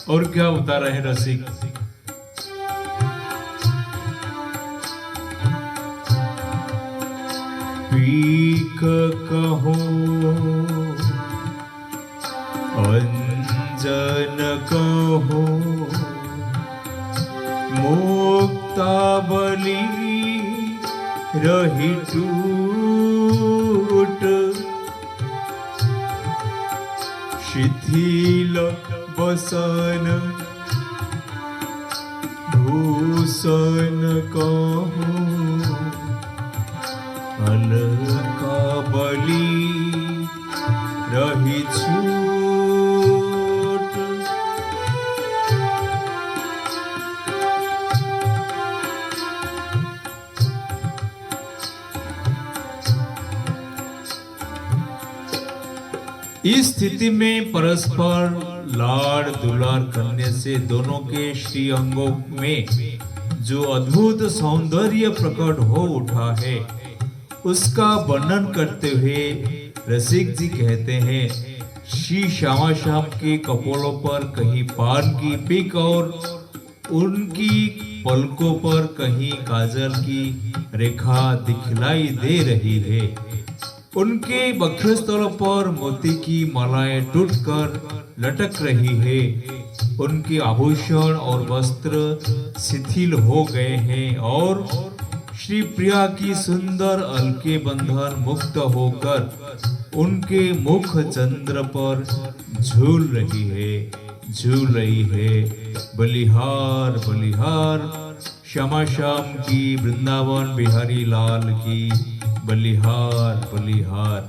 और क्या उतारा है रसिक। पीक कहो अंजन कहो मुक्तावली रही टूट शिथिल बसन भूषण कहो अलका बली रही छूट। इस स्थिति में परस्पर लाड़ दुलार करने से दोनों के श्री अंगों में जो अद्भुत सौंदर्य प्रकट हो उठा है उसका वर्णन करते हुए रसिक जी कहते हैं, श्री श्यामा श्याम के कपोलों पर कहीं पान की पिक और उनकी पलकों पर कहीं काजल की रेखा दिखलाई दे रही है। उनके वक्षस्थल पर मोती की मालाएं टूटकर लटक रही है। उनके आभूषण और वस्त्र शिथिल हो गए हैं और श्री प्रिया की सुंदर अलके बंधन मुक्त होकर उनके मुख चंद्र पर झूल रही है। बलिहार बलिहार श्यामा श्याम की, वृंदावन बिहारी लाल की, बलिहार बलिहार।